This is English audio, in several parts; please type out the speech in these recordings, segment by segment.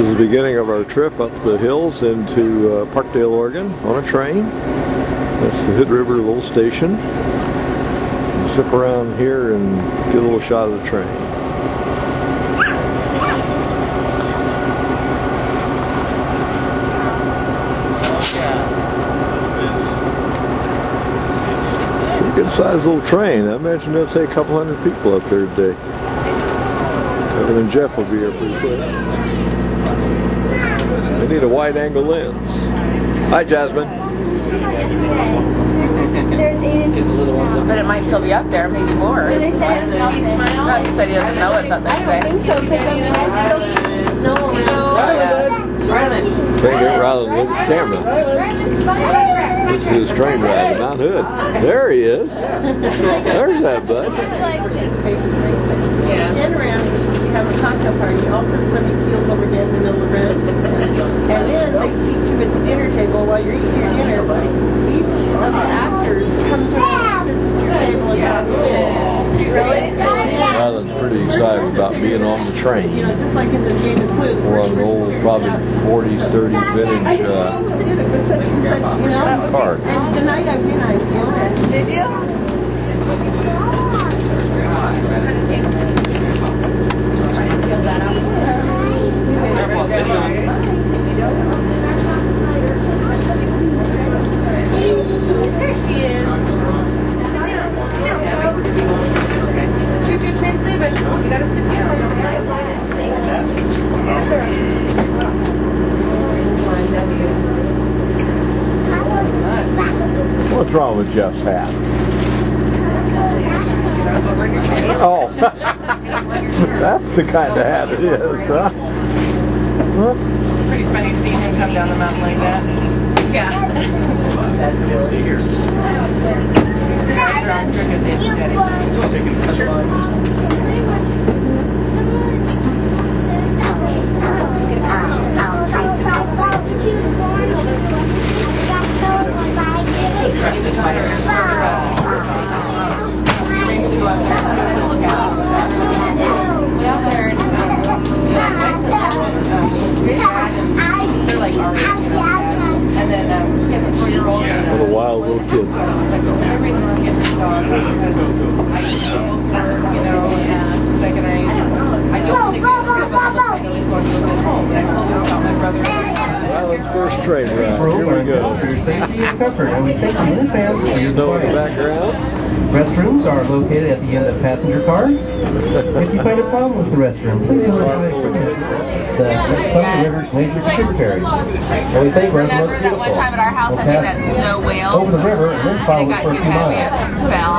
is the beginning of our trip up the hills into Parkdale, Oregon on a train. That's the Hood River little station. Zip around here and get a little shot of the train. Pretty good sized little train. I imagine they'll take a couple hundred people up there today. Kevin and Jeff will be here pretty quick. They need a wide angle lens. Hi, Jasmine. But it might still be up there, maybe more. No, he said he doesn't know it's up that way. I don't think so, because I mean, it's still snow. Can't get Ryland with the camera. This is his train ride to Mount Hood. There he is. There's that bud. Stand around, have a cocktail party, all of a sudden somebody keels over dead in the middle of the room. And then they seat you at the dinner table while you're eating your dinner. Each of the actors comes around and sits at your table and talks to you. Really? Ryland's pretty excited about being on the train. You know, just like in the game of Clue. We're on an old, probably 40s, 30s vintage car. And the night I went, I won it. Did you? There she is. Choo-choo train's leaving. You gotta sit down. What's wrong with Jeff's hat? Oh, that's the kind of hat it is, huh? Pretty funny seeing him come down the mountain like that. Yeah. That's still here. What a wild little kid. The reason we're getting this dog is because I used to go for, you know, second I don't think he's good, but I know he's going to go home. But I told him about my brother. Ryland's first train ride. Here we go. Safety is covered, and we thank you in advance for your Snow in the time. background. Restrooms are located at the end of passenger cars. If you find a problem with the restroom, please notify the River's major tributaries. And we thank Remember that one time at our house I made that snow whale? over the river and then And follow it it got for a too few heavy, miles. it fell.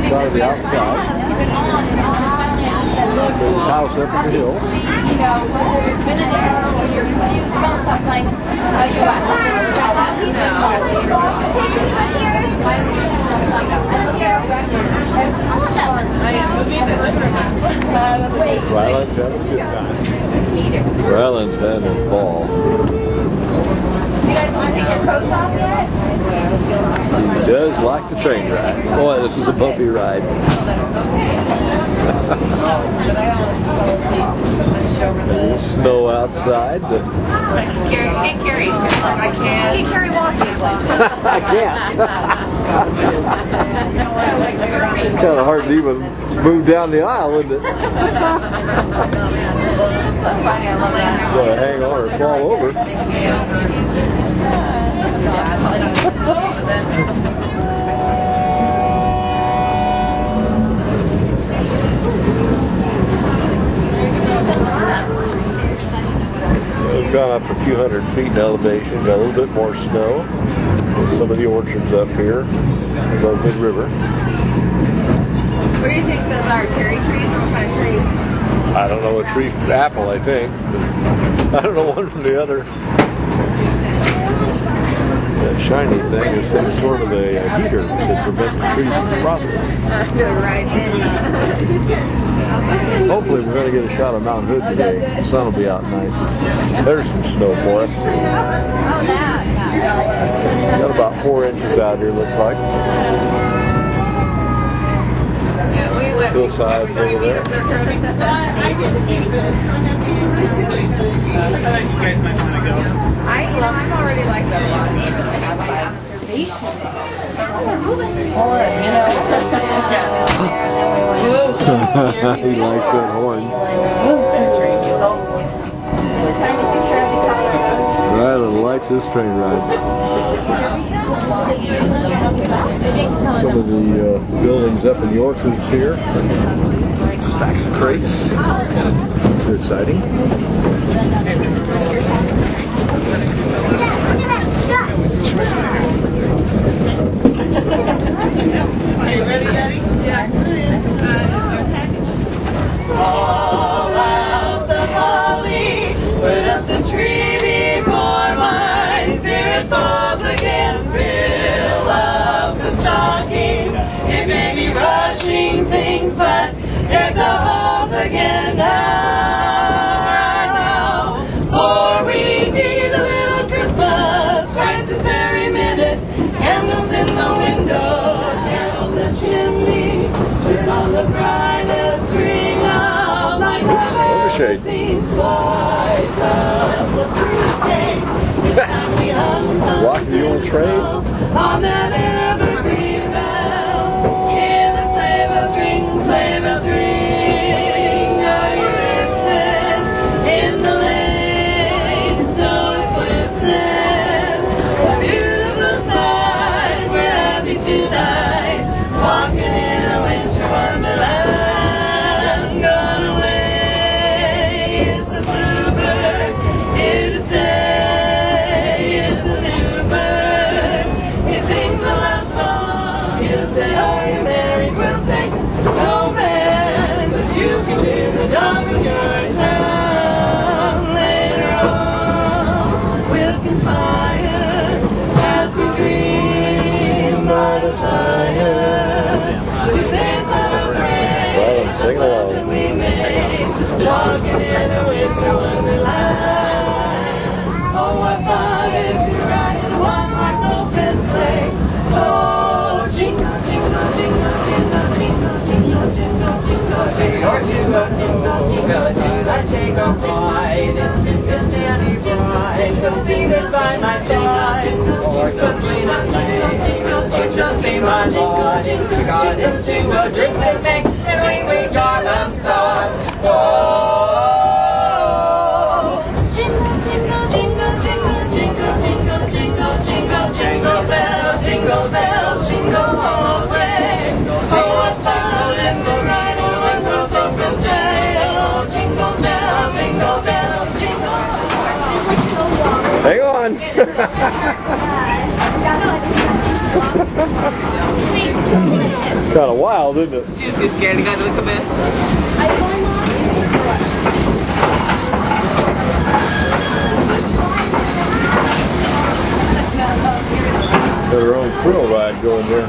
Got the outside. There's a house up in the hills. You know, there's been an era where you're confused about something. You got Ryland's having a good time. Ryland's having a ball. You guys want to take your coats off yet? He does like the train ride. Boy, this is a bumpy ride. There's snow outside. Can't carry. I can't. Can't carry walking. I can't. It's kind of hard to even move down the aisle, isn't it? Gotta hang on or fall over. We've gone up a few hundred feet in elevation, got a little bit more snow. There's some of the orchards up here above Hood River. What do you think those are? Cherry trees or what kind of trees? I don't know, a tree from apple, I think. I don't know one from the other. That shiny thing is some sort of a heater that prevents the trees from frosting. Right. Hopefully we're going to get a shot of Mount Hood today. The sun will be out nice. There's some snow for us. Got about 4 inches out here, looks like. hillside over there. I'm already like that a lot. He likes that horn. Rylan likes this train ride. Some of the buildings up in the orchards here. Stacks of crates. They're exciting. Are you ready, Daddy? All out the holly, put up the tree before my spirit falls again. Fill up the stocking, it may be rushing things, but deck the halls again now, right now. For we need a little Christmas right this very minute. Candles in the window, carol the chimney, turn on the brightest string of lights I've ever seen. Slice up the fruitcake, and we hung some Rock the old train. on that evergreen bells. Hear the sleigh bells ring, sleigh bells ring. Are you listening? In the lane, snow is glistening. A beautiful sight, we're happy tonight, walking in a winter wonderland. Gone away is the bluebird, here to stay is the new bird. He sings a love song, he'll say, are you married? We'll say, no man, but you can do the job in your town. Later on, we'll conspire as we dream by the fire to pay some praise Well, sing along. that we made, walking in a winter wonderland. Oh, what fun it is to ride in a one-horse open sleigh. Oh, jingle, jingle, jingle, jingle, jingle, jingle, jingle, jingle, jingle, jingle, jingle, jingle, I take a ride. It's too misty and bright, but seated by my side, horses lean on me. You shall see my boy, we got into a drifting thing, and we got them sod. Oh, jingle, jingle, jingle, jingle, jingle, jingle, jingle, jingle, jingle bells, jingle bells, jingle all the way. Oh, what fun it is to ride in a one-horse open sleigh. Oh, jingle bells, jingle bells, jingle. Hang on. Kind of wild, isn't it? She was too scared to go to the caboose. Got her own thrill ride going there.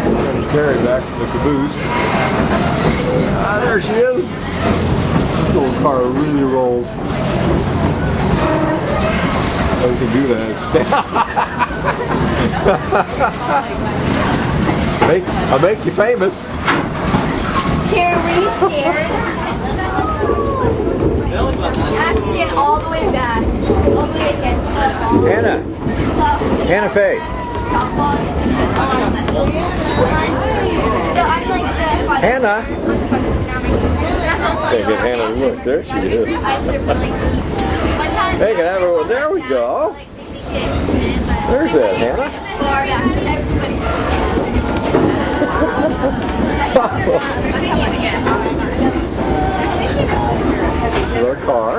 There's Carrie back from the caboose. Ah, there she is. This little car really rolls. Oh, you can do that. I'll make you famous. Here, were you scared? I have to stand all the way back, all the way against the wall. Hannah. Hannah Faye. Softball is in the so I'm like the Hannah. That's what Can't get Hannah to look. There she is. I served really deep. One time. Hey, can I have her? There we go. There's that, Hannah. There's our car.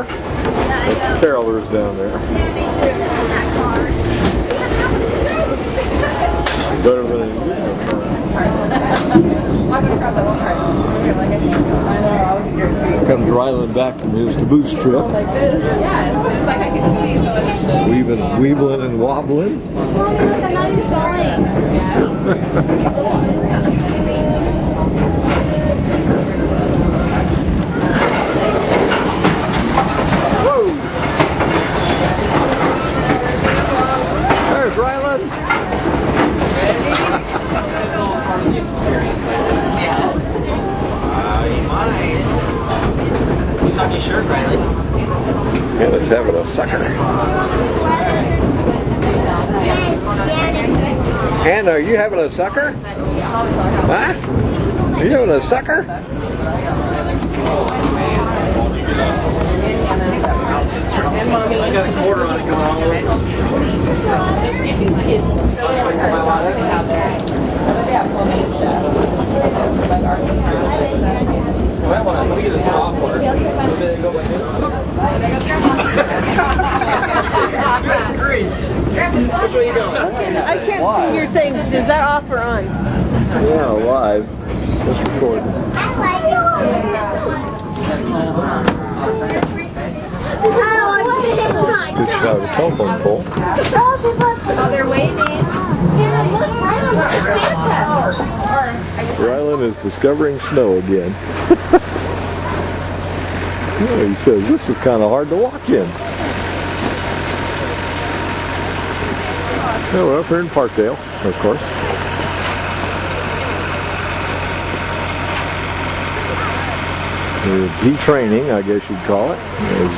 Carolers down there. Better than Walking across that one part. I know, I was scared too. Comes Rylan back from his caboose trip. Like this, yeah, it's like I can see. So Weebling and wobbling. I'm not even falling. Whoa! There's Rylan. Yeah. Hannah, are you having a sucker? Huh? Are you having a sucker? And mommy. I got a quarter on it going all over. Let's get these kids out there. They have homemade stuff. Like our Let me get a soft one. Go like this. Good grief. Which way you going? I can't see your things. Is that off or on? Yeah, live. Just recording. Good shot of the telephone pole. Oh, they're waving. Yeah, look, Santa. Rylan is discovering snow again. Yeah, he says this is kind of hard to walk in. Yeah, we're up here in Parkdale, of course. We're de-training, I guess you'd call it.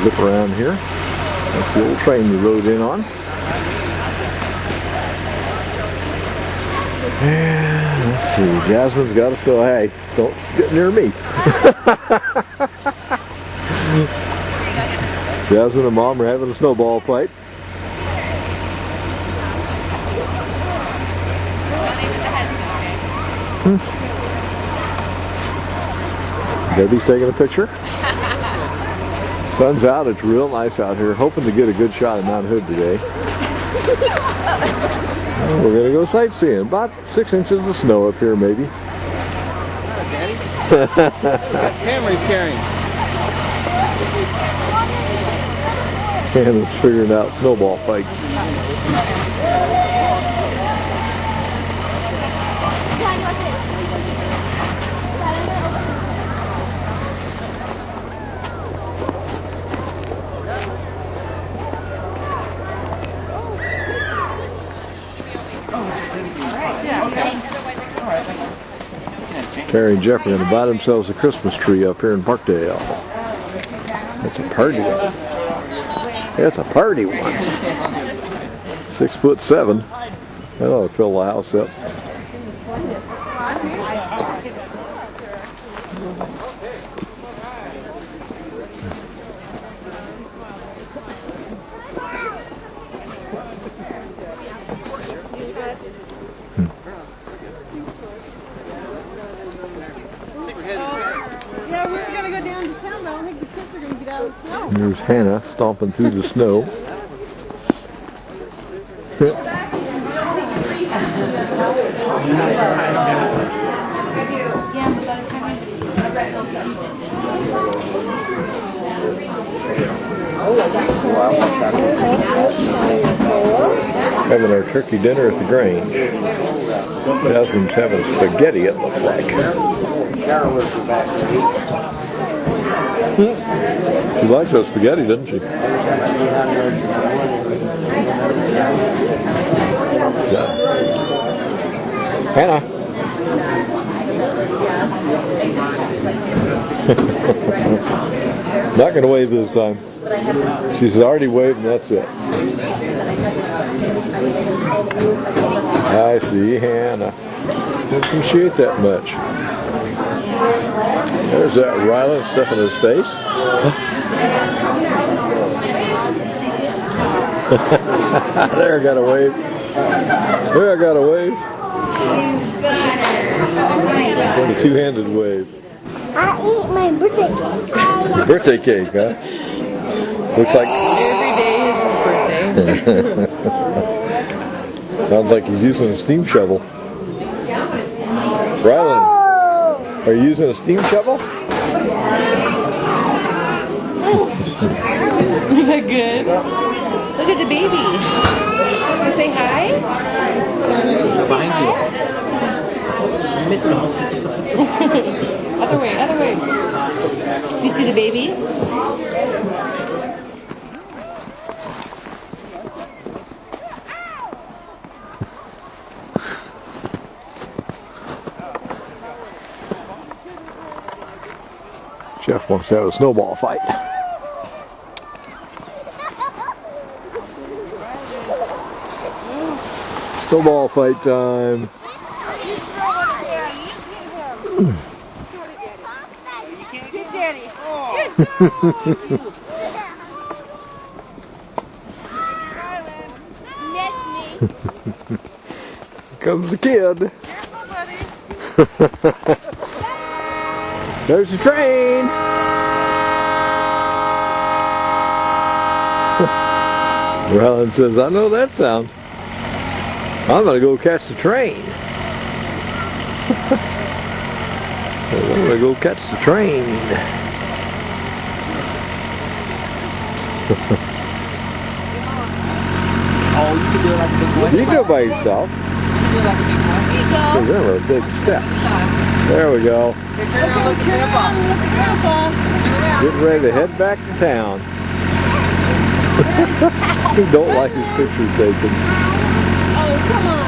Zip around here. That's the old train we rode in on. And let's see, Jasmine's got us go, hey, don't get near me. Jasmine and Mom are having a snowball fight. Debbie's taking a picture. Sun's out, it's real nice out here. Hoping to get a good shot of Mount Hood today. We're going to go sightseeing. About 6 inches of snow up here, maybe. Daddy? What camera he's carrying? Hannah's figuring out snowball fights. Terry and Jeff are going to buy themselves a Christmas tree up here in Parkdale. It's a party one. It's a party one. 6'7". That ought to fill the house up. Yeah, we're gonna go down to town, but I don't think the kids are gonna get out of the snow. There's Hannah stomping through the snow. Having our turkey dinner at the Grange. Jasmine's having spaghetti, it looks like. She likes that spaghetti, doesn't she? Yeah. Hannah. Not going to wave this time. She's already waved and that's it. I see Hannah. Didn't appreciate that much. There's that Rylan stuff in his face. There I got a wave. There I got a wave. A two-handed wave. I eat my birthday cake. Your birthday cake, huh? Looks like every day is his birthday. sounds like he's using a steam shovel. Rylan, are you using a steam shovel? Is that good? Look at the baby. Can I say hi? Behind you. You're missing a whole. Other way, other way. Do you see the baby? Jeff wants to have a snowball fight. Snowball fight time. Get Daddy. Miss me. Here comes the kid. There's the train. Rylan says, I know that sound. I'm going to go catch the train. I'm going to go catch the train. Oh, you can do it like a big boy. You can do it by yourself. You can do it like a big boy. Because there were big steps. There we go. Here, turn around, look at Grandpa. Getting ready to head back to town. He don't like his picture taken. Oh, come on.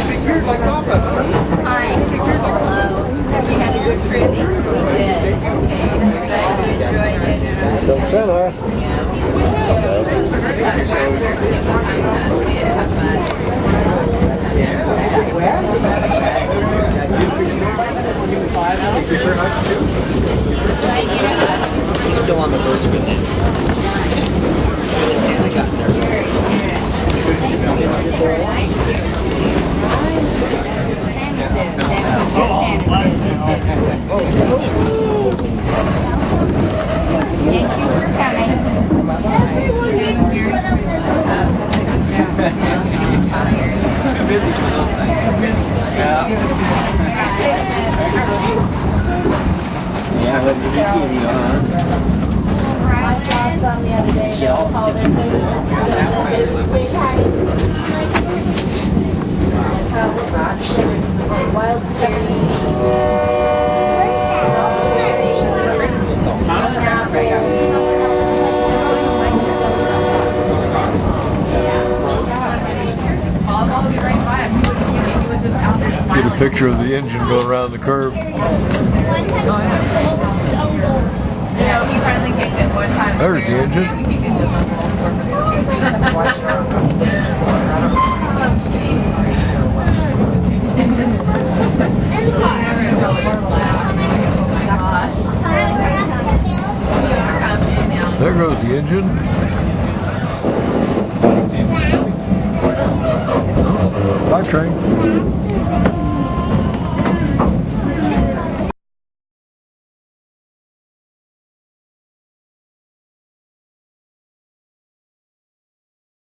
Big beard like Papa. Hi. Hello. Have you had a good trip? We did. Don't center. He's still on the verge of it. I got Too busy for those things. Yeah. Yeah, let me be you, I saw some the other day. They all called their wild cherry. Get a picture of the engine going around the curve. You know, he finally kicked it one time. There's the engine. He kicked it the There goes the engine. Bye, train.